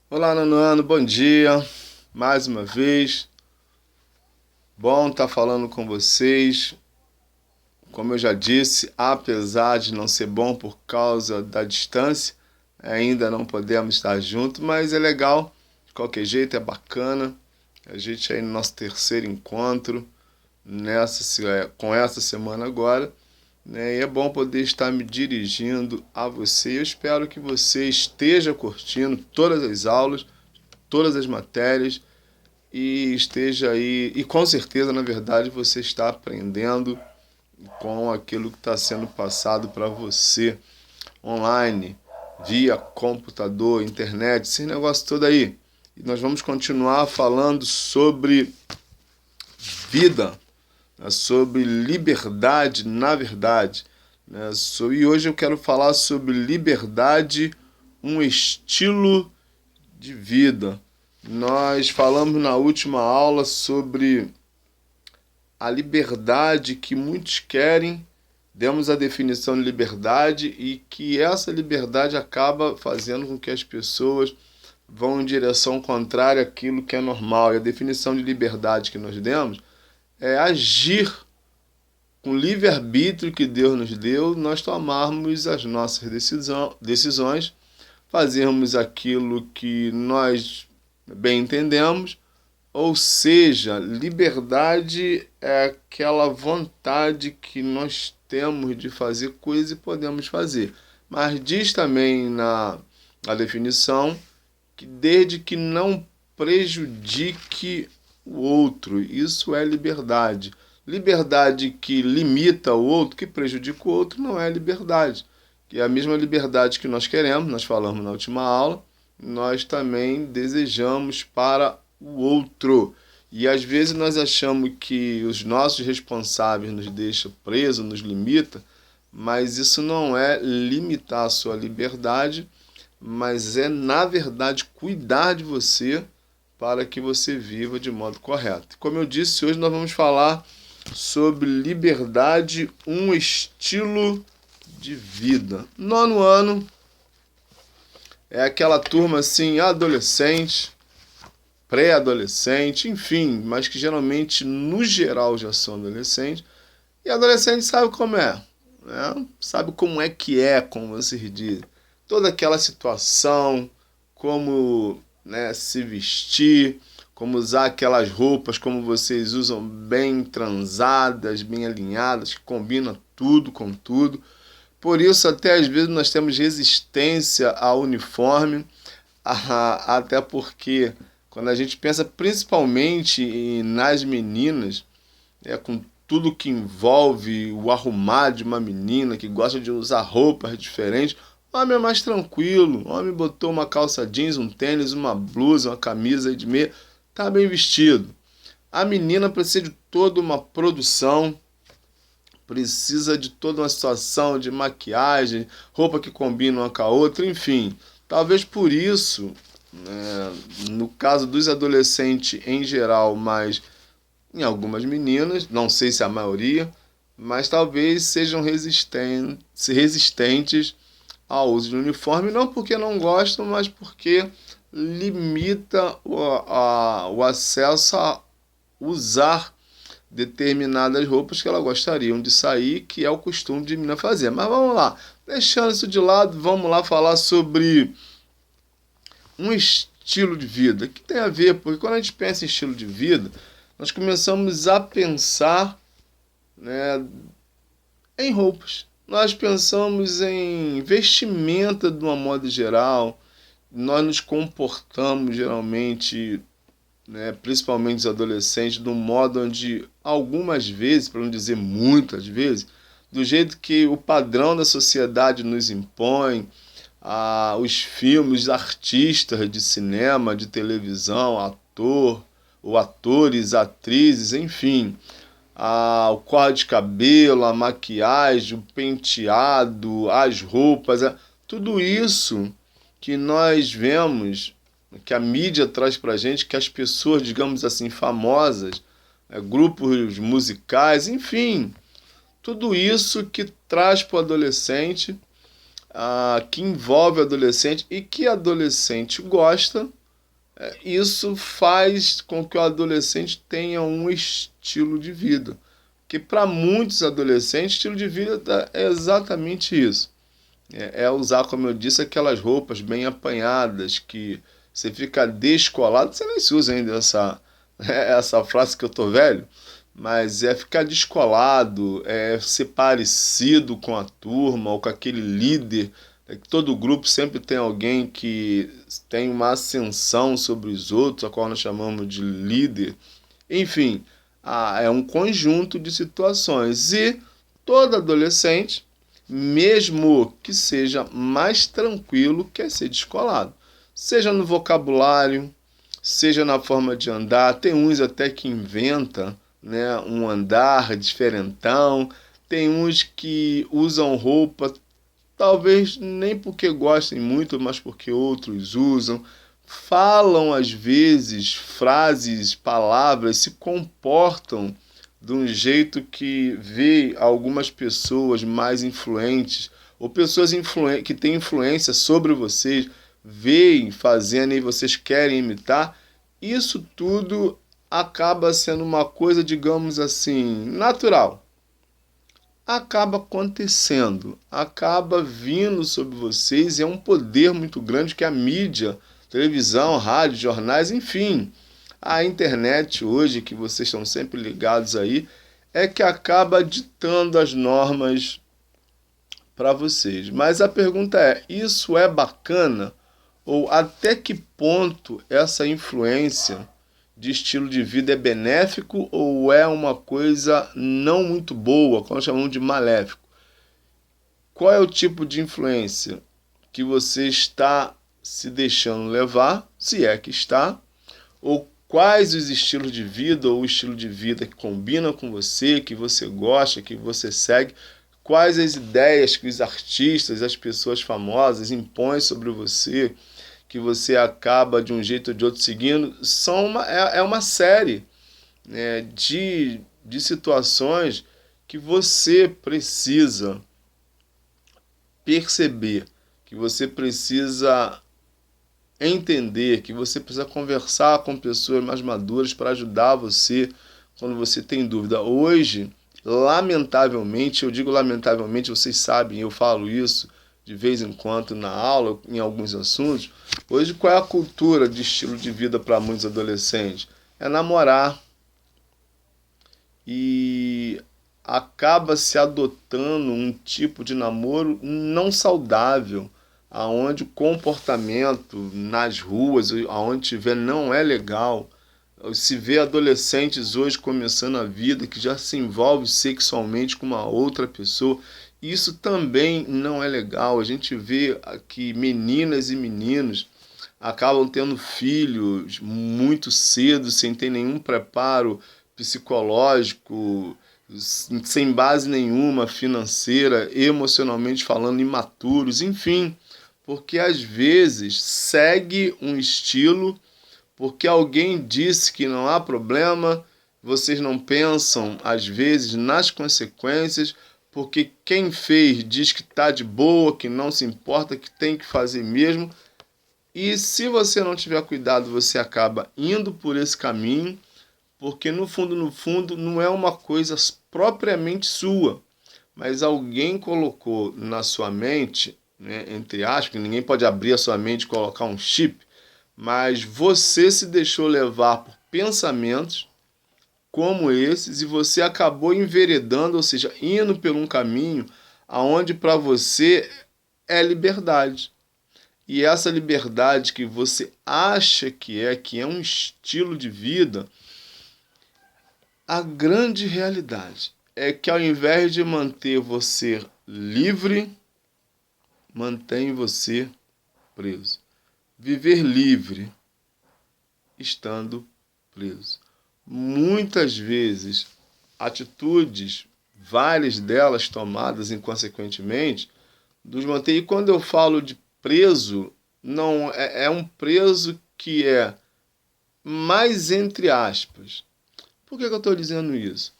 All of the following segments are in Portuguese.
Olá, Nonoano, bom dia. Mais uma vez, bom estar falando com vocês. Como eu já disse, apesar de não ser bom por causa da distância, ainda não podemos estar juntos, mas é legal. De qualquer jeito, é bacana. A gente aí no nosso terceiro encontro com essa semana agora, né? E é bom poder estar me dirigindo a você. Eu espero que você esteja curtindo todas as aulas, todas as matérias e esteja aí, e com certeza, na verdade, você está aprendendo com aquilo que está sendo passado para você online, via computador, internet, esse negócio todo aí. E nós vamos continuar falando sobre vida, né, sobre liberdade na verdade. Né, e hoje eu quero falar sobre liberdade, um estilo de vida. Nós falamos na última aula sobre a liberdade que muitos querem, demos a definição de liberdade e que essa liberdade acaba fazendo com que as pessoas vão em direção contrária àquilo que é normal. E a definição de liberdade que nós demos é agir com livre-arbítrio que Deus nos deu, nós tomarmos as nossas decisões, fazermos aquilo que nós bem entendemos, ou seja, liberdade é aquela vontade que nós temos de fazer coisas e podemos fazer. Mas diz também na definição que desde que não prejudique o outro, isso é liberdade. Liberdade que limita o outro, que prejudica o outro, não é liberdade. Que é a mesma liberdade que nós queremos, nós falamos na última aula, nós também desejamos para o outro. E às vezes nós achamos que os nossos responsáveis nos deixam presos, nos limita, mas isso não é limitar a sua liberdade, mas é, na verdade, cuidar de você para que você viva de modo correto. Como eu disse, hoje nós vamos falar sobre liberdade, um estilo de vida. Nono ano é aquela turma assim, adolescente, pré-adolescente, enfim, mas que geralmente, no geral, já são adolescentes. E adolescente sabe como é, né? Sabe como é, como vocês dizem. Toda aquela situação, como, né, se vestir, como usar aquelas roupas como vocês usam, bem transadas, bem alinhadas, que combinam tudo com tudo. Por isso, até às vezes, nós temos resistência ao uniforme, até porque quando a gente pensa principalmente nas meninas, com tudo que envolve o arrumar de uma menina que gosta de usar roupas diferentes, o homem é mais tranquilo. O homem botou uma calça jeans, um tênis, uma blusa, uma camisa de meia, tá bem vestido. A menina precisa de toda uma produção, precisa de toda uma situação de maquiagem, roupa que combina uma com a outra, enfim. Talvez por isso, né, no caso dos adolescentes em geral, mas em algumas meninas, não sei se a maioria, mas talvez sejam resistentes ao uso de uniforme, não porque não gostam, mas porque limita o acesso a usar determinadas roupas que elas gostariam de sair, que é o costume de menina fazer. Mas vamos lá, deixando isso de lado, vamos lá falar sobre um estilo de vida. Que tem a ver, porque quando a gente pensa em estilo de vida, nós começamos a pensar, né, em roupas. Nós pensamos em vestimenta de uma modo geral. Nós nos comportamos geralmente, né, principalmente os adolescentes, de um modo onde algumas vezes, para não dizer muitas vezes, do jeito que o padrão da sociedade nos impõe, os filmes, artistas de cinema, de televisão, ou atores, atrizes, enfim, o corte de cabelo, a maquiagem, o penteado, as roupas, tudo isso que nós vemos, que a mídia traz pra gente, que as pessoas, digamos assim, famosas, grupos musicais, enfim, tudo isso que traz para o adolescente, que envolve o adolescente e que adolescente gosta, Isso faz com que o adolescente tenha um estilo de vida. Que para muitos adolescentes, estilo de vida é exatamente isso. É usar, como eu disse, aquelas roupas bem apanhadas, que você fica descolado. Você nem se usa ainda essa frase que eu tô velho, mas é ficar descolado, é ser parecido com a turma ou com aquele líder. Todo grupo sempre tem alguém que tem uma ascensão sobre os outros, a qual nós chamamos de líder. Enfim, é um conjunto de situações. E todo adolescente, mesmo que seja mais tranquilo, quer ser descolado. Seja no vocabulário, seja na forma de andar. Tem uns até que inventa, né, um andar diferentão. Tem uns que usam roupa, talvez nem porque gostem muito, mas porque outros usam. Falam às vezes frases, palavras, se comportam de um jeito que vê algumas pessoas mais influentes ou pessoas que têm influência sobre vocês, veem fazendo e vocês querem imitar. Isso tudo acaba sendo uma coisa, digamos assim, natural. Acaba acontecendo, acaba vindo sobre vocês, e é um poder muito grande que a mídia, televisão, rádio, jornais, enfim, a internet hoje, que vocês estão sempre ligados aí, é que acaba ditando as normas para vocês. Mas a pergunta é: isso é bacana? Ou até que ponto essa influência de estilo de vida é benéfico ou é uma coisa não muito boa, como chamamos de maléfico? Qual é o tipo de influência que você está se deixando levar, se é que está, ou quais os estilos de vida ou o estilo de vida que combina com você, que você gosta, que você segue, quais as ideias que os artistas, as pessoas famosas impõem sobre você, que você acaba de um jeito ou de outro seguindo. É uma série, né, de situações que você precisa perceber, que você precisa entender, que você precisa conversar com pessoas mais maduras para ajudar você quando você tem dúvida. Hoje, lamentavelmente, eu digo lamentavelmente, vocês sabem, eu falo isso de vez em quando na aula, em alguns assuntos. Hoje, qual é a cultura de estilo de vida para muitos adolescentes? É namorar. E acaba se adotando um tipo de namoro não saudável, aonde o comportamento nas ruas, aonde tiver, não é legal. Se vê adolescentes hoje começando a vida que já se envolve sexualmente com uma outra pessoa. Isso também não é legal. A gente vê que meninas e meninos acabam tendo filhos muito cedo, sem ter nenhum preparo psicológico, sem base nenhuma financeira, emocionalmente falando, imaturos, enfim, porque às vezes segue um estilo porque alguém disse que não há problema. Vocês não pensam às vezes nas consequências, porque quem fez diz que está de boa, que não se importa, que tem que fazer mesmo. E se você não tiver cuidado, você acaba indo por esse caminho, porque no fundo, não é uma coisa propriamente sua, mas alguém colocou na sua mente, né, entre aspas, ninguém pode abrir a sua mente e colocar um chip, mas você se deixou levar por pensamentos como esses e você acabou enveredando, ou seja, indo por um caminho aonde para você é liberdade. E essa liberdade que você acha que é um estilo de vida, a grande realidade é que ao invés de manter você livre, mantém você preso. Viver livre estando preso. Muitas vezes, atitudes, várias delas tomadas inconsequentemente, nos mantém. E quando eu falo de preso, não é um preso que é mais entre aspas. Por que eu estou dizendo isso?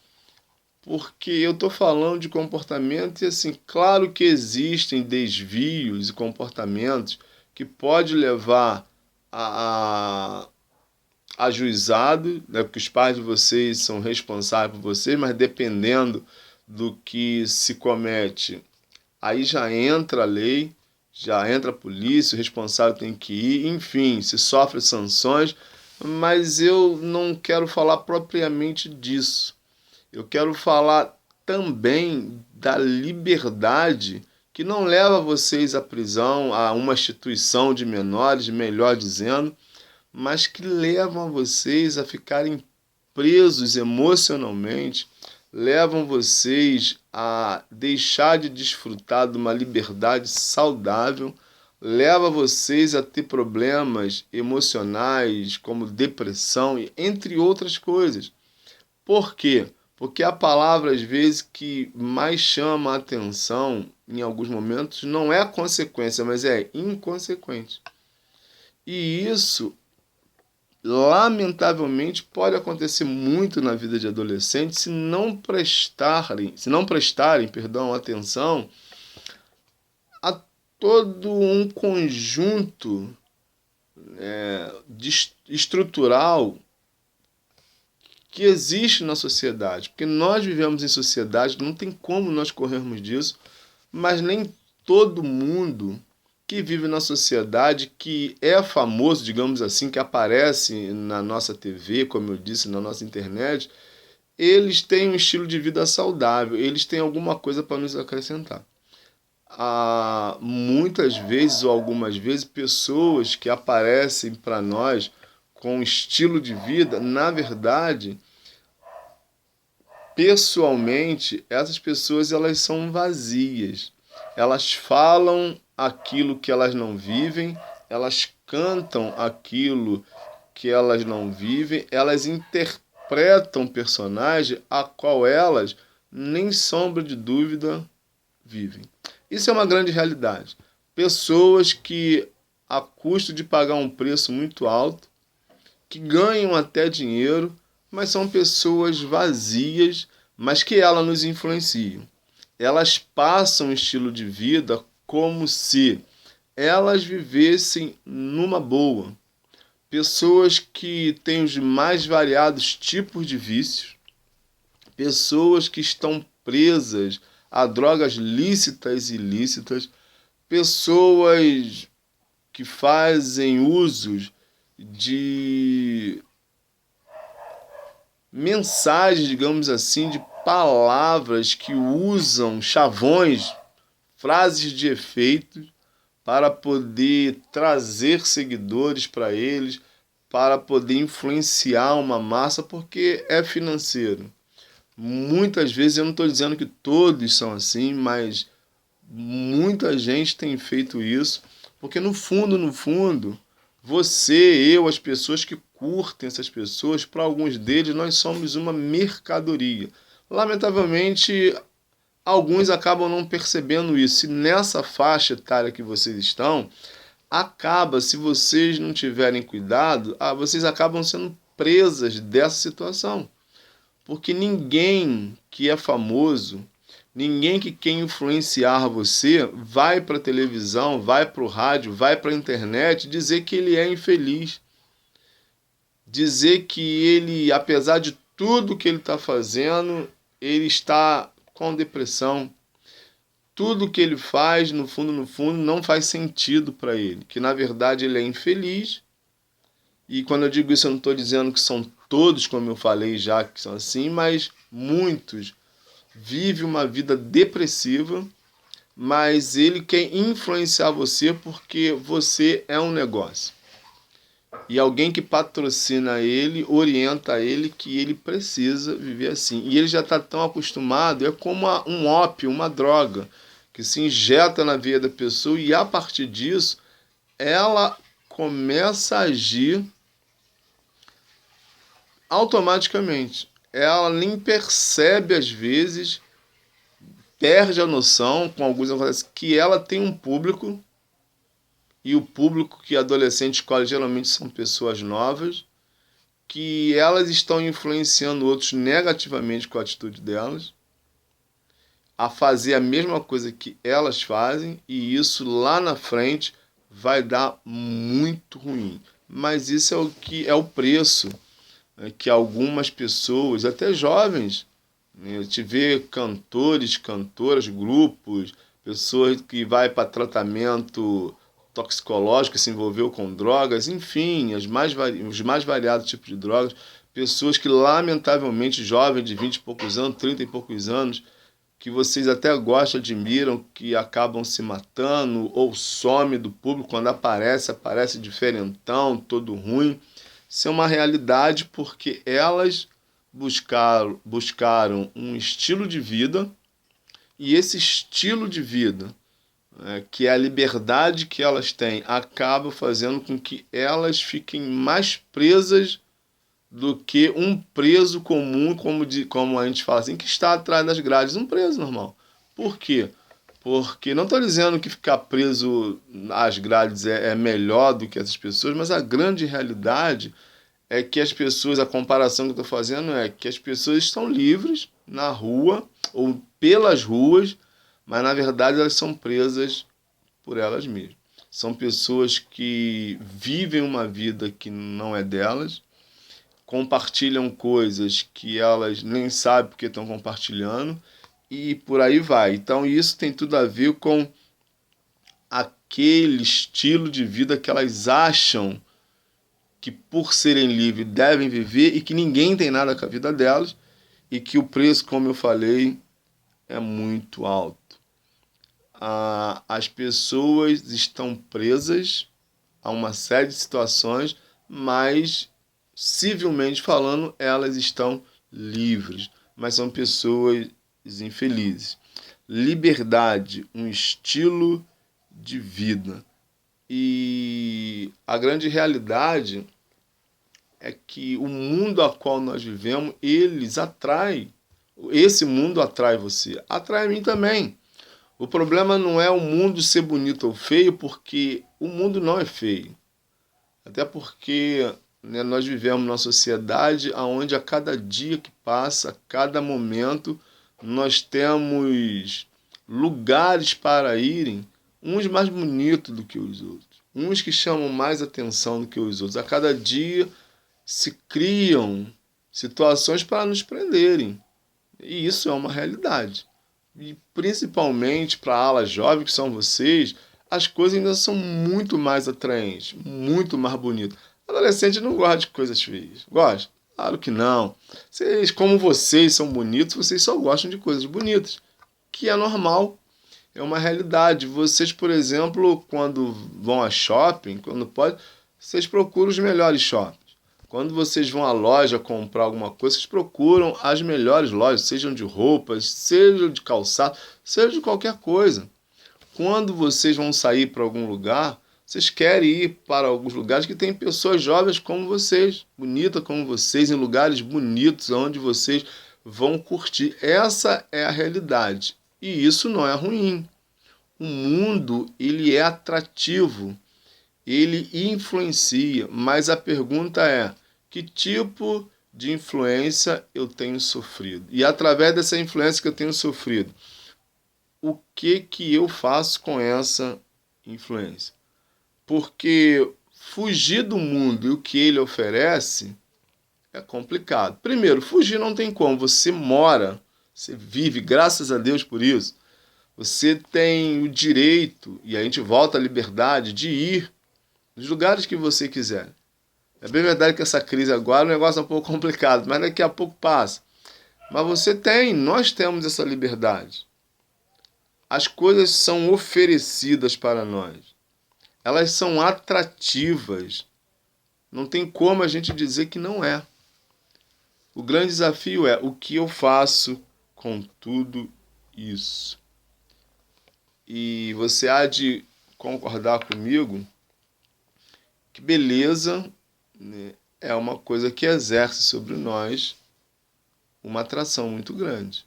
Porque eu estou falando de comportamento e, assim, claro que existem desvios e comportamentos que pode levar a, ajuizado, né, porque os pais de vocês são responsáveis por vocês, mas dependendo do que se comete, aí já entra a lei, já entra a polícia, o responsável tem que ir, enfim, se sofre sanções, mas eu não quero falar propriamente disso. Eu quero falar também da liberdade que não leva vocês à prisão, a uma instituição de menores, melhor dizendo, mas que levam vocês a ficarem presos emocionalmente, levam vocês a deixar de desfrutar de uma liberdade saudável, leva vocês a ter problemas emocionais, como depressão, entre outras coisas. Por quê? Porque a palavra, às vezes, que mais chama a atenção em alguns momentos não é a consequência, mas é inconsequente. E isso lamentavelmente pode acontecer muito na vida de adolescentes se não prestarem, perdão, atenção a todo um conjunto estrutural que existe na sociedade, porque nós vivemos em sociedade, não tem como nós corrermos disso, mas nem todo mundo que vive na sociedade, que é famoso, digamos assim, que aparece na nossa TV, como eu disse, na nossa internet, eles têm um estilo de vida saudável, eles têm alguma coisa para nos acrescentar. Há muitas vezes ou algumas vezes pessoas que aparecem para nós com um estilo de vida, na verdade, pessoalmente, essas pessoas elas são vazias. Elas falam aquilo que elas não vivem, elas cantam aquilo que elas não vivem, elas interpretam personagem a qual elas, nem sombra de dúvida, vivem. Isso é uma grande realidade. Pessoas que, a custo de pagar um preço muito alto, que ganham até dinheiro, mas são pessoas vazias, mas que elas nos influenciam. Elas passam um estilo de vida como se elas vivessem numa boa. Pessoas que têm os mais variados tipos de vícios, pessoas que estão presas a drogas lícitas e ilícitas, pessoas que fazem usos de mensagens, digamos assim, de palavras que usam chavões, frases de efeito para poder trazer seguidores para eles, para poder influenciar uma massa, porque é financeiro. Muitas vezes, eu não estou dizendo que todos são assim, mas muita gente tem feito isso, porque no fundo, você, eu, as pessoas que curtem essas pessoas, para alguns deles nós somos uma mercadoria. Lamentavelmente, alguns acabam não percebendo isso. E nessa faixa etária que vocês estão, acaba, se vocês não tiverem cuidado, vocês acabam sendo presas dessa situação. Porque ninguém que é famoso, ninguém que quer influenciar você, vai para a televisão, vai para o rádio, vai para a internet dizer que ele é infeliz. Dizer que ele, apesar de tudo que ele está fazendo, ele está com depressão. Tudo que ele faz, no fundo, não faz sentido para ele. Que, na verdade, ele é infeliz. E quando eu digo isso, eu não estou dizendo que são todos, como eu falei já, que são assim, mas muitos vivem uma vida depressiva, mas ele quer influenciar você porque você é um negócio. E alguém que patrocina ele, orienta ele que ele precisa viver assim. E ele já está tão acostumado, é como um ópio, uma droga, que se injeta na veia da pessoa e a partir disso ela começa a agir automaticamente. Ela nem percebe às vezes, perde a noção, com alguns acontece, que ela tem um público, e o público que adolescente escolhe geralmente são pessoas novas, que elas estão influenciando outros negativamente com a atitude delas, a fazer a mesma coisa que elas fazem, e isso lá na frente vai dar muito ruim. mas isso é o que é o preço, né, que algumas pessoas, até jovens, né, te vê cantores, cantoras, grupos, pessoas que vai para tratamento toxicológico, se envolveu com drogas, enfim, os mais variados tipos de drogas, pessoas que lamentavelmente jovens de 20 e poucos anos, 30 e poucos anos, que vocês até gostam, admiram, que acabam se matando ou some do público, quando aparece, aparece diferentão, todo ruim. Isso é uma realidade porque elas buscaram um estilo de vida e esse estilo de vida, que é a liberdade que elas têm, acaba fazendo com que elas fiquem mais presas do que um preso comum, como a gente fala assim, que está atrás das grades, um preso normal. Por quê? Porque não estou dizendo que ficar preso às grades é melhor do que essas pessoas, mas a grande realidade é que as pessoas, a comparação que eu estou fazendo é que as pessoas estão livres na rua ou pelas ruas, mas na verdade elas são presas por elas mesmas. São pessoas que vivem uma vida que não é delas, compartilham coisas que elas nem sabem porque estão compartilhando e por aí vai. Então isso tem tudo a ver com aquele estilo de vida que elas acham que por serem livres devem viver e que ninguém tem nada com a vida delas e que o preço, como eu falei, é muito alto. As pessoas estão presas a uma série de situações, mas civilmente falando, elas estão livres, mas são pessoas infelizes. Liberdade, um estilo de vida. E a grande realidade é que o mundo a qual nós vivemos, eles atraem. Esse mundo atrai você, atrai a mim também. O problema não é o mundo ser bonito ou feio, porque o mundo não é feio. Até porque, né, nós vivemos numa sociedade onde a cada dia que passa, a cada momento, nós temos lugares para irem, uns mais bonitos do que os outros, uns que chamam mais atenção do que os outros. A cada dia se criam situações para nos prenderem. E isso é uma realidade. E principalmente para a ala jovem, que são vocês, as coisas ainda são muito mais atraentes, muito mais bonitas. Adolescente não gosta de coisas feias. Gosta? Claro que não. Vocês, como vocês são bonitos, vocês só gostam de coisas bonitas, que é normal, é uma realidade. Vocês, por exemplo, quando vão a shopping, quando pode, vocês procuram os melhores shoppings. Quando vocês vão à loja comprar alguma coisa, vocês procuram as melhores lojas, sejam de roupas, sejam de calçado, seja de qualquer coisa. Quando vocês vão sair para algum lugar, vocês querem ir para alguns lugares que tem pessoas jovens como vocês, bonitas como vocês, em lugares bonitos, onde vocês vão curtir. Essa é a realidade. E isso não é ruim. O mundo, ele é atrativo, ele influencia, mas a pergunta é: que tipo de influência eu tenho sofrido? E através dessa influência que eu tenho sofrido, o que eu faço com essa influência? Porque fugir do mundo e o que ele oferece é complicado. Primeiro, fugir não tem como. Você mora, você vive, graças a Deus por isso. Você tem o direito, e a gente volta à liberdade, de ir nos lugares que você quiser. É bem verdade que essa crise agora o negócio é um pouco complicado, mas daqui a pouco passa. Mas nós temos essa liberdade. As coisas são oferecidas para nós. Elas são atrativas. Não tem como a gente dizer que não é. O grande desafio é o que eu faço com tudo isso. E você há de concordar comigo que beleza, né, é uma coisa que exerce sobre nós uma atração muito grande.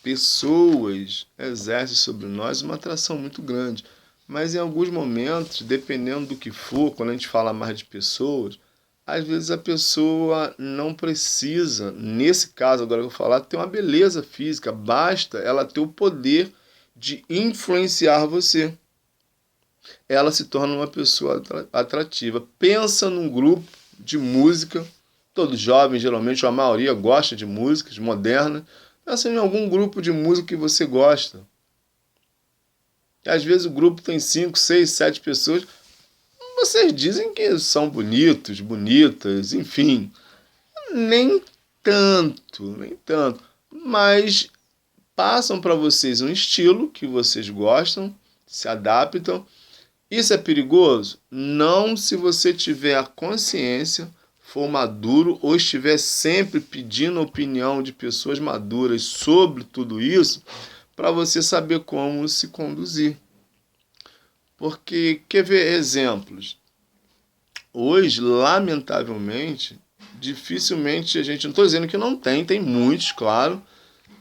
Pessoas exercem sobre nós uma atração muito grande. Mas em alguns momentos, dependendo do que for, quando a gente fala mais de pessoas, às vezes a pessoa não precisa, nesse caso agora que eu vou falar, ter uma beleza física. Basta ela ter o poder de influenciar você. ela se torna uma pessoa atrativa. Pensa num grupo de música, todos jovens, geralmente, a maioria gosta de músicas modernas. Pensa em algum grupo de música que você gosta. E às vezes o grupo tem 5, 6, 7 pessoas. Vocês dizem que são bonitos, bonitas, enfim. Nem tanto, nem tanto. Mas passam para vocês um estilo que vocês gostam, se adaptam. Isso é perigoso? Não, se você tiver a consciência, for maduro ou estiver sempre pedindo a opinião de pessoas maduras sobre tudo isso, para você saber como se conduzir. Porque, quer ver exemplos? Hoje, lamentavelmente, dificilmente a gente, não estou dizendo que não tem, tem muitos, claro,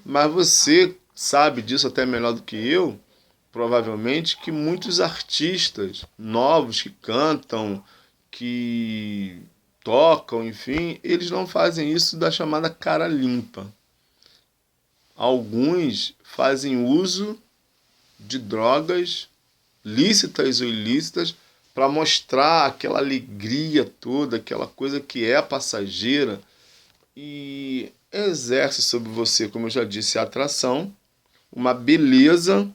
mas você sabe disso até melhor do que eu, provavelmente, que muitos artistas novos que cantam, que tocam, enfim, eles não fazem isso da chamada cara limpa. Alguns fazem uso de drogas lícitas ou ilícitas para mostrar aquela alegria toda, aquela coisa que é passageira e exerce sobre você, como eu já disse, a atração, uma beleza,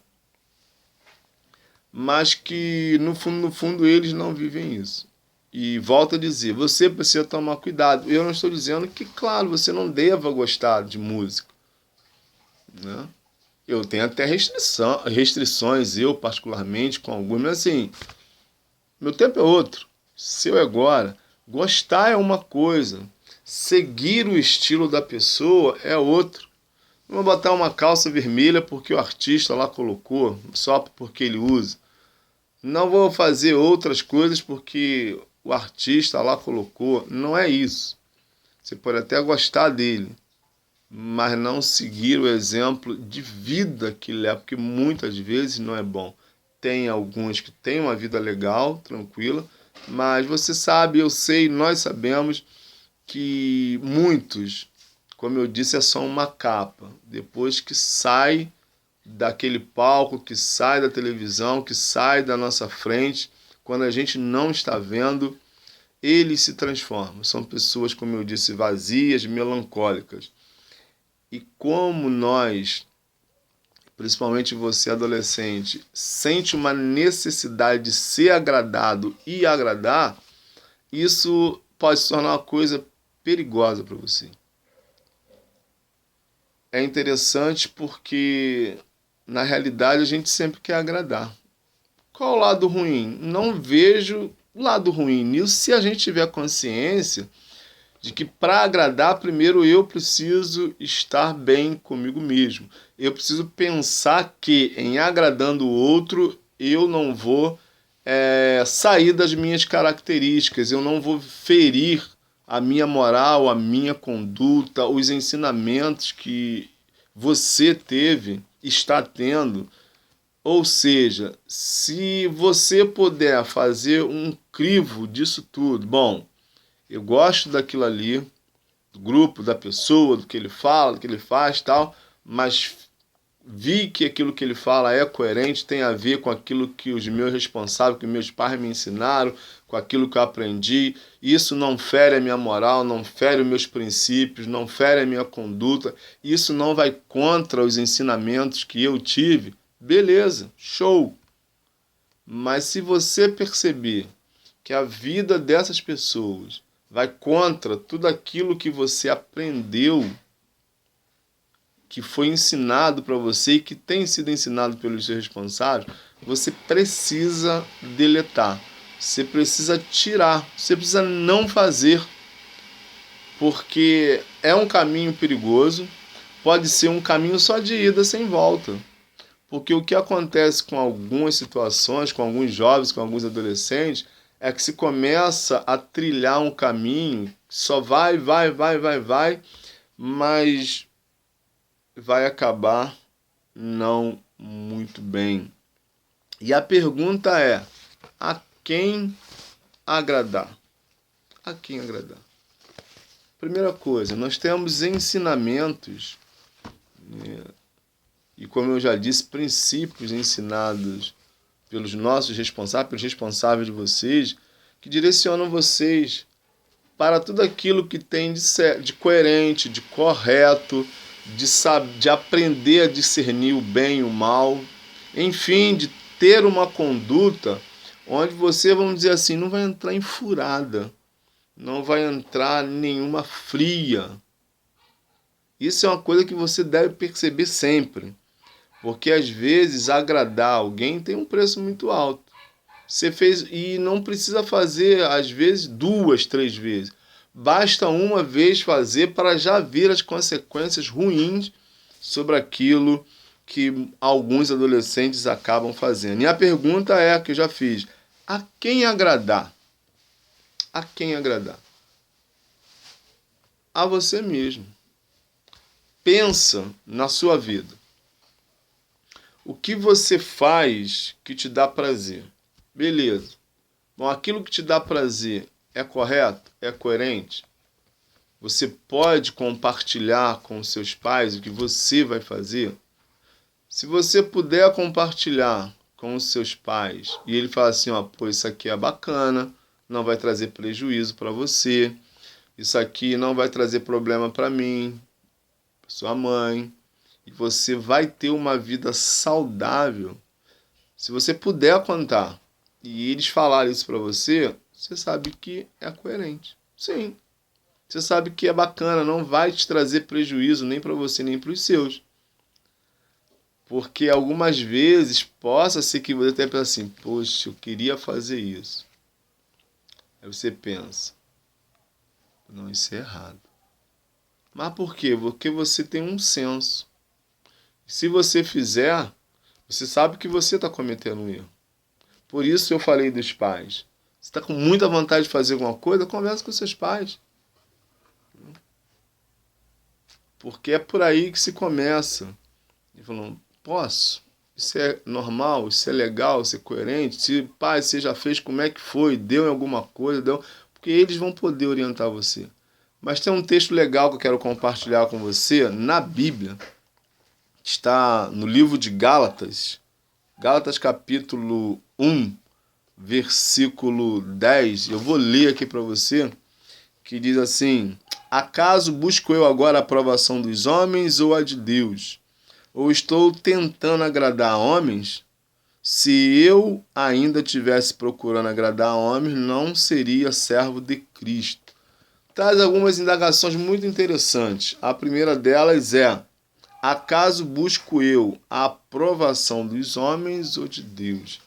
mas que no fundo eles não vivem isso. E volto a dizer, você precisa tomar cuidado. Eu não estou dizendo que, claro, você não deva gostar de música, né? Eu tenho até restrições, eu particularmente, com alguns, mas assim, meu tempo é outro, seu é agora. Gostar é uma coisa, seguir o estilo da pessoa é outro. Não vou botar uma calça vermelha porque o artista lá colocou, só porque ele usa. Não vou fazer outras coisas porque o artista lá colocou. Não é isso. Você pode até gostar dele, mas não seguir o exemplo de vida que ele é, porque muitas vezes não é bom. Tem alguns que têm uma vida legal, tranquila, mas você sabe, eu sei, nós sabemos que muitos, como eu disse, é só uma capa. Depois que sai daquele palco, que sai da televisão, que sai da nossa frente, quando a gente não está vendo, eles se transformam. São pessoas, como eu disse, vazias, melancólicas. E como nós, principalmente você adolescente, sente uma necessidade de ser agradado e agradar, isso pode se tornar uma coisa perigosa para você. É interessante porque, na realidade, a gente sempre quer agradar. Qual o lado ruim? Não vejo lado ruim nisso se a gente tiver consciência de que para agradar, primeiro eu preciso estar bem comigo mesmo. Eu preciso pensar que em agradando o outro, eu não vou sair das minhas características, eu não vou ferir a minha moral, a minha conduta, os ensinamentos que você teve, está tendo. Ou seja, se você puder fazer um crivo disso tudo, bom, eu gosto daquilo ali, do grupo, da pessoa, do que ele fala, do que ele faz, tal, mas vi que aquilo que ele fala é coerente, tem a ver com aquilo que os meus responsáveis, que meus pais me ensinaram, com aquilo que eu aprendi. Isso não fere a minha moral, não fere os meus princípios, não fere a minha conduta. Isso não vai contra os ensinamentos que eu tive. Beleza, show. Mas se você perceber que a vida dessas pessoas vai contra tudo aquilo que você aprendeu, que foi ensinado para você e que tem sido ensinado pelos seus responsáveis, você precisa deletar, você precisa tirar, você precisa não fazer, porque é um caminho perigoso, pode ser um caminho só de ida sem volta. Porque o que acontece com algumas situações, com alguns jovens, com alguns adolescentes, é que se começa a trilhar um caminho, só vai, mas vai acabar não muito bem. E a pergunta é: a quem agradar? A quem agradar? Primeira coisa, nós temos ensinamentos, né, e como eu já disse, princípios ensinados pelos nossos responsáveis, pelos responsáveis de vocês, que direcionam vocês para tudo aquilo que tem de coerente, de correto, de aprender a discernir o bem e o mal, enfim, de ter uma conduta onde você, vamos dizer assim, não vai entrar em furada, não vai entrar em nenhuma fria. Isso é uma coisa que você deve perceber sempre, porque às vezes agradar alguém tem um preço muito alto. Você fez e não precisa fazer, às vezes, 2, 3 vezes. Basta uma vez fazer para já ver as consequências ruins sobre aquilo que alguns adolescentes acabam fazendo. E a pergunta é a que eu já fiz: a quem agradar? A quem agradar? A você mesmo. Pensa na sua vida. O que você faz que te dá prazer? Beleza. Bom, aquilo que te dá prazer é correto? É coerente? Você pode compartilhar com os seus pais o que você vai fazer? Se você puder compartilhar com os seus pais e ele fala assim, ó, pô, isso aqui é bacana, não vai trazer prejuízo para você, isso aqui não vai trazer problema para mim, para sua mãe, e você vai ter uma vida saudável. Se você puder contar e eles falarem isso para você, você sabe que é coerente. Sim. Você sabe que é bacana, não vai te trazer prejuízo nem para você nem para os seus. Porque algumas vezes possa ser que você até pense assim, poxa, eu queria fazer isso. Aí você pensa, não, isso é errado. Mas por quê? Porque você tem um senso. Se você fizer, você sabe que você está cometendo um erro. Por isso eu falei dos pais. Você está com muita vontade de fazer alguma coisa, conversa com seus pais. Porque é por aí que se começa. E falando, posso? Isso é normal? Isso é legal? Isso é coerente? Se, pai, você já fez, como é que foi? Deu em alguma coisa? Deu? Porque eles vão poder orientar você. Mas tem um texto legal que eu quero compartilhar com você na Bíblia. Está no livro de Gálatas. Gálatas capítulo 1, versículo 10. Eu vou ler aqui para você. Que diz assim: acaso busco eu agora a aprovação dos homens ou a de Deus? Ou estou tentando agradar a homens? Se eu ainda estivesse procurando agradar a homens, não seria servo de Cristo. Traz algumas indagações muito interessantes. A primeira delas é: acaso busco eu a aprovação dos homens ou de Deus?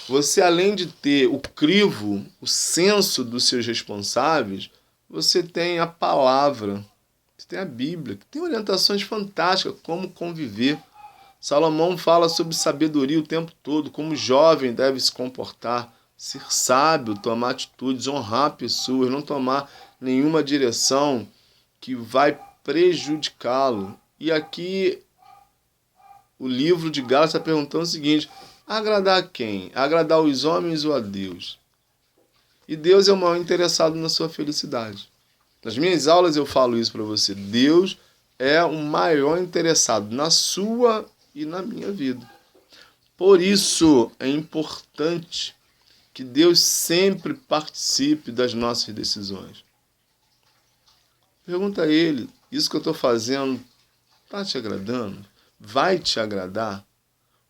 Você, além de ter o crivo, o senso dos seus responsáveis, você tem a palavra, você tem a Bíblia, que tem orientações fantásticas, como conviver. Salomão fala sobre sabedoria o tempo todo, como o jovem deve se comportar, ser sábio, tomar atitudes, honrar pessoas, não tomar nenhuma direção que vai prejudicá-lo. E aqui o livro de Gálatas está perguntando o seguinte: agradar a quem? Agradar os homens ou a Deus? E Deus é o maior interessado na sua felicidade. Nas minhas aulas eu falo isso para você. Deus é o maior interessado na sua e na minha vida. Por isso é importante que Deus sempre participe das nossas decisões. Pergunta a Ele, isso que eu estou fazendo está te agradando? Vai te agradar?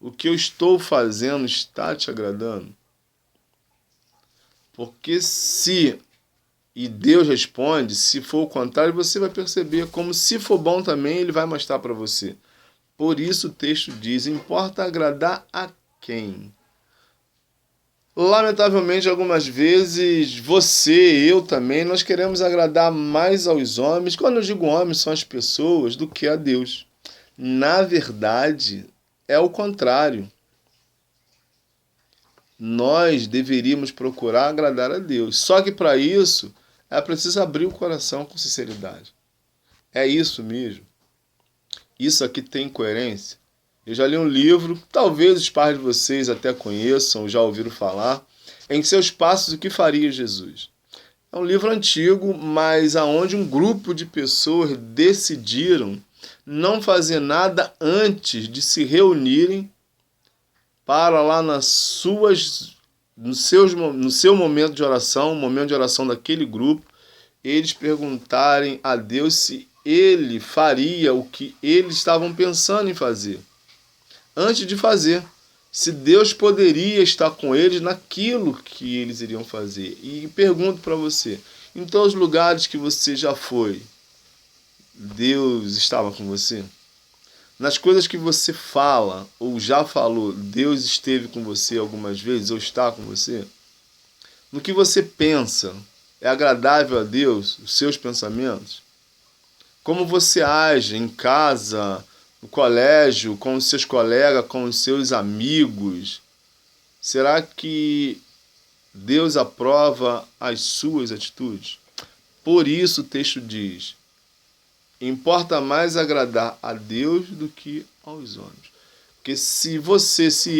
O que eu estou fazendo está te agradando? Porque e Deus responde, se for o contrário, você vai perceber como, se for bom também, Ele vai mostrar para você. Por isso o texto diz, importa agradar a quem? Lamentavelmente, algumas vezes, você, eu também, nós queremos agradar mais aos homens, quando eu digo homens, são as pessoas, do que a Deus. Na verdade, é o contrário. Nós deveríamos procurar agradar a Deus. Só que para isso, é preciso abrir o coração com sinceridade. É isso mesmo? Isso aqui tem coerência? Eu já li um livro, talvez os pais de vocês até conheçam, já ouviram falar, Em Seus Passos, o que Faria Jesus? É um livro antigo, mas aonde um grupo de pessoas decidiram não fazer nada antes de se reunirem para lá no seu momento de oração, o momento de oração daquele grupo, eles perguntarem a Deus se ele faria o que eles estavam pensando em fazer. Antes de fazer, se Deus poderia estar com eles naquilo que eles iriam fazer. E pergunto para você, em todos os lugares que você já foi, Deus estava com você? Nas coisas que você fala ou já falou, Deus esteve com você algumas vezes ou está com você? No que você pensa, é agradável a Deus os seus pensamentos? Como você age em casa, no colégio, com os seus colegas, com os seus amigos? Será que Deus aprova as suas atitudes? Por isso o texto diz: importa mais agradar a Deus do que aos homens. Porque se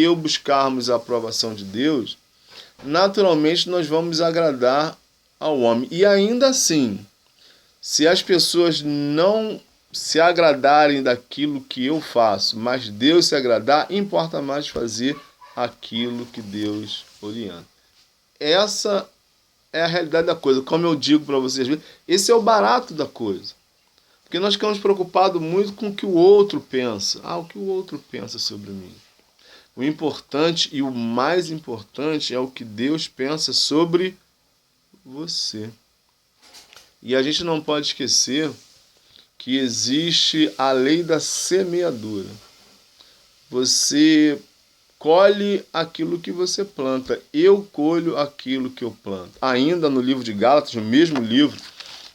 eu buscarmos a aprovação de Deus, naturalmente nós vamos agradar ao homem. E ainda assim, se as pessoas não se agradarem daquilo que eu faço, mas Deus se agradar, importa mais fazer aquilo que Deus orienta. Essa é a realidade da coisa. Como eu digo para vocês, esse é o barato da coisa. Porque nós ficamos preocupados muito com o que o outro pensa. O que o outro pensa sobre mim. O importante e o mais importante é o que Deus pensa sobre você. E a gente não pode esquecer que existe a lei da semeadura. Você colhe aquilo que você planta. Eu colho aquilo que eu planto. Ainda no livro de Gálatas, no mesmo livro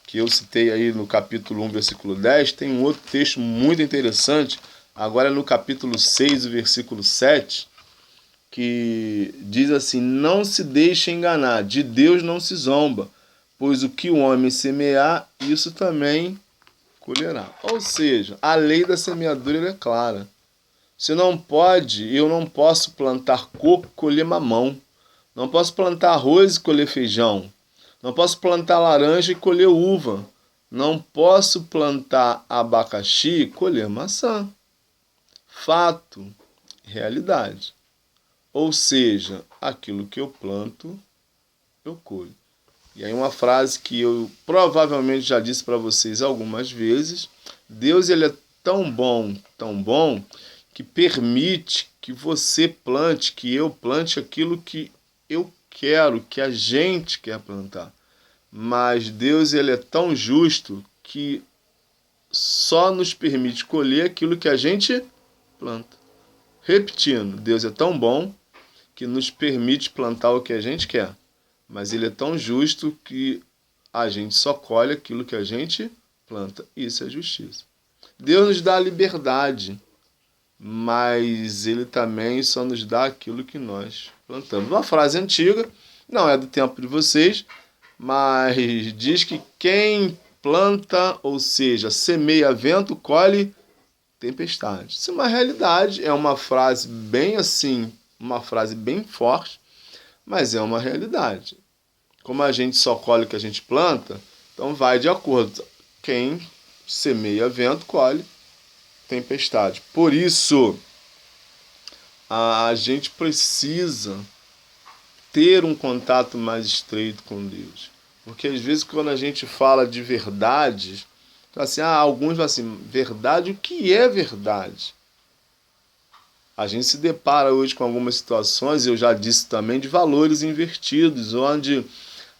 que eu citei aí no capítulo 1, versículo 10, tem um outro texto muito interessante, agora no capítulo 6, versículo 7, que diz assim: não se deixe enganar, de Deus não se zomba, pois o que o homem semear, isso também colherá. Ou seja, a lei da semeadura é clara. Eu não posso plantar coco e colher mamão. Não posso plantar arroz e colher feijão. Não posso plantar laranja e colher uva. Não posso plantar abacaxi e colher maçã. Fato, realidade. Ou seja, aquilo que eu planto, eu colho. E aí uma frase que eu provavelmente já disse para vocês algumas vezes: Deus, ele é tão bom, que permite que você plante, que eu plante aquilo que eu quero, que a gente quer plantar. Mas Deus, ele é tão justo que só nos permite colher aquilo que a gente planta. Repetindo, Deus é tão bom que nos permite plantar o que a gente quer. Mas ele é tão justo que a gente só colhe aquilo que a gente planta. Isso é justiça. Deus nos dá a liberdade, mas ele também só nos dá aquilo que nós plantamos. Uma frase antiga, não é do tempo de vocês, mas diz que quem planta, ou seja, semeia vento, colhe tempestade. Isso é uma realidade, é uma frase bem assim, uma frase bem forte, mas é uma realidade. Como a gente só colhe o que a gente planta, então vai de acordo. Quem semeia vento, colhe tempestade. Por isso, a gente precisa ter um contato mais estreito com Deus. Porque às vezes quando a gente fala de verdade, assim, alguns falam assim, verdade, o que é verdade? A gente se depara hoje com algumas situações, eu já disse também, de valores invertidos, onde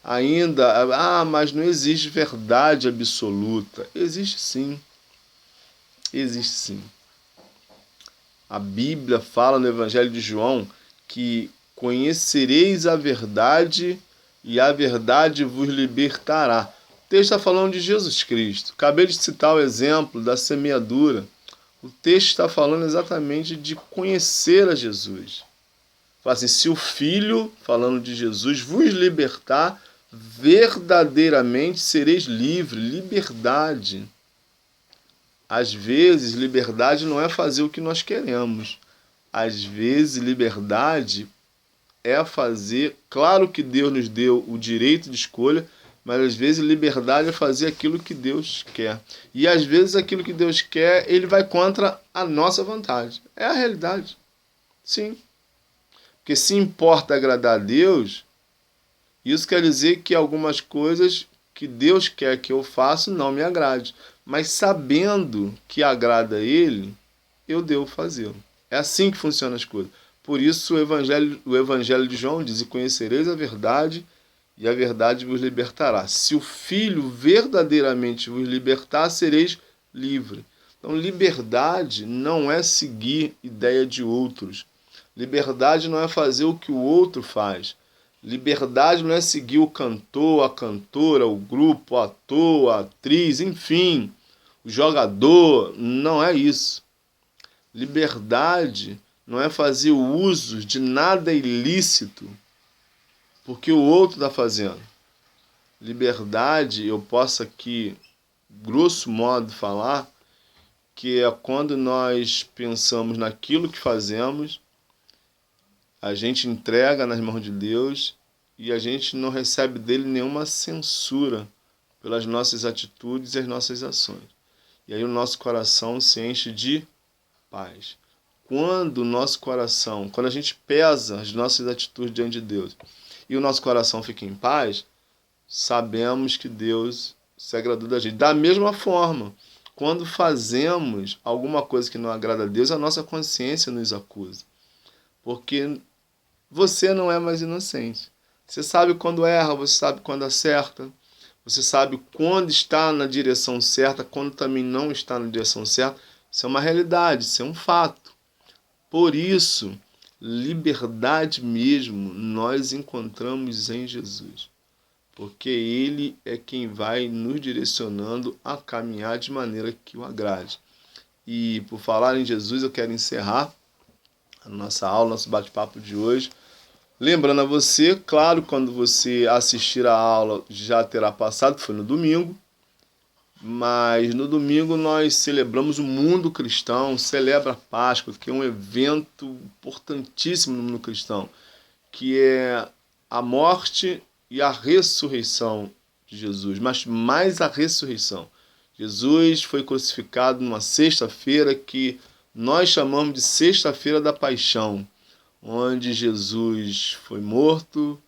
ainda, mas não existe verdade absoluta. Existe sim. Existe sim. A Bíblia fala no Evangelho de João que conhecereis a verdade e a verdade vos libertará. O texto está falando de Jesus Cristo. Acabei de citar o exemplo da semeadura. O texto está falando exatamente de conhecer a Jesus. Fala assim, se o Filho, falando de Jesus, vos libertar, verdadeiramente sereis livres. Liberdade. Às vezes, liberdade não é fazer o que nós queremos. Às vezes, liberdade é fazer... Claro que Deus nos deu o direito de escolha, mas às vezes liberdade é fazer aquilo que Deus quer. E às vezes aquilo que Deus quer, ele vai contra a nossa vontade. É a realidade. Sim. Porque se importa agradar a Deus, isso quer dizer que algumas coisas que Deus quer que eu faça não me agrade. Mas sabendo que agrada a Ele, eu devo fazê-lo. É assim que funcionam as coisas. Por isso o Evangelho de João diz: e conhecereis a verdade, e a verdade vos libertará. Se o Filho verdadeiramente vos libertar, sereis livres. Então, liberdade não é seguir ideia de outros. Liberdade não é fazer o que o outro faz. Liberdade não é seguir o cantor, a cantora, o grupo, o ator, a atriz, enfim, o jogador. Não é isso. Liberdade não é fazer o uso de nada ilícito porque o outro está fazendo. Liberdade, eu posso aqui, grosso modo, falar que é quando nós pensamos naquilo que fazemos, a gente entrega nas mãos de Deus e a gente não recebe dele nenhuma censura pelas nossas atitudes e as nossas ações. E aí o nosso coração se enche de paz. Quando o nosso coração, quando a gente pesa as nossas atitudes diante de Deus e o nosso coração fica em paz, sabemos que Deus se agradou da gente. Da mesma forma, quando fazemos alguma coisa que não agrada a Deus, a nossa consciência nos acusa. Porque você não é mais inocente. Você sabe quando erra, você sabe quando acerta, você sabe quando está na direção certa, quando também não está na direção certa. Isso é uma realidade, isso é um fato. Por isso, liberdade mesmo nós encontramos em Jesus. Porque Ele é quem vai nos direcionando a caminhar de maneira que o agrade. E por falar em Jesus, eu quero encerrar a nossa aula, nosso bate-papo de hoje. Lembrando a você, claro, quando você assistir a aula já terá passado, foi no domingo. Mas no domingo nós celebramos o mundo cristão, celebra a Páscoa, que é um evento importantíssimo no mundo cristão, que é a morte e a ressurreição de Jesus, mas mais a ressurreição. Jesus foi crucificado numa sexta-feira que nós chamamos de Sexta-feira da Paixão, onde Jesus foi morto,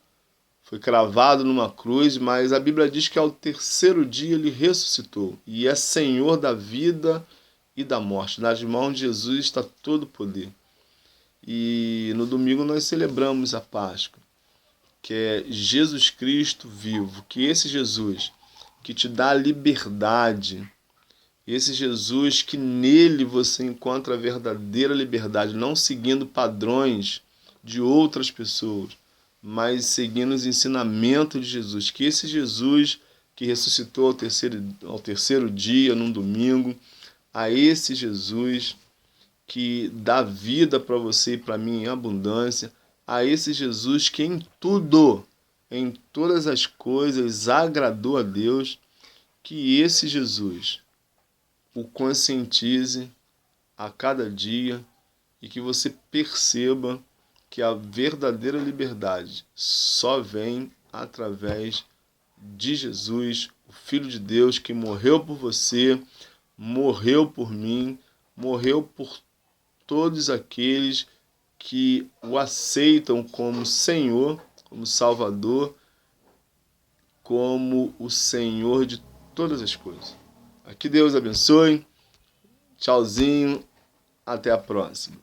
foi cravado numa cruz, mas a Bíblia diz que ao terceiro dia ele ressuscitou e é Senhor da vida e da morte. Nas mãos de Jesus está todo o poder. E no domingo nós celebramos a Páscoa, que é Jesus Cristo vivo, que esse Jesus que te dá liberdade, esse Jesus que nele você encontra a verdadeira liberdade, não seguindo padrões de outras pessoas, mas seguindo os ensinamentos de Jesus, que esse Jesus que ressuscitou ao terceiro dia, num domingo, a esse Jesus que dá vida para você e para mim em abundância, a esse Jesus que em tudo, em todas as coisas, agradou a Deus, que esse Jesus o conscientize a cada dia e que você perceba que a verdadeira liberdade só vem através de Jesus, o Filho de Deus, que morreu por você, morreu por mim, morreu por todos aqueles que o aceitam como Senhor, como Salvador, como o Senhor de todas as coisas. Que Deus abençoe. Tchauzinho. Até a próxima.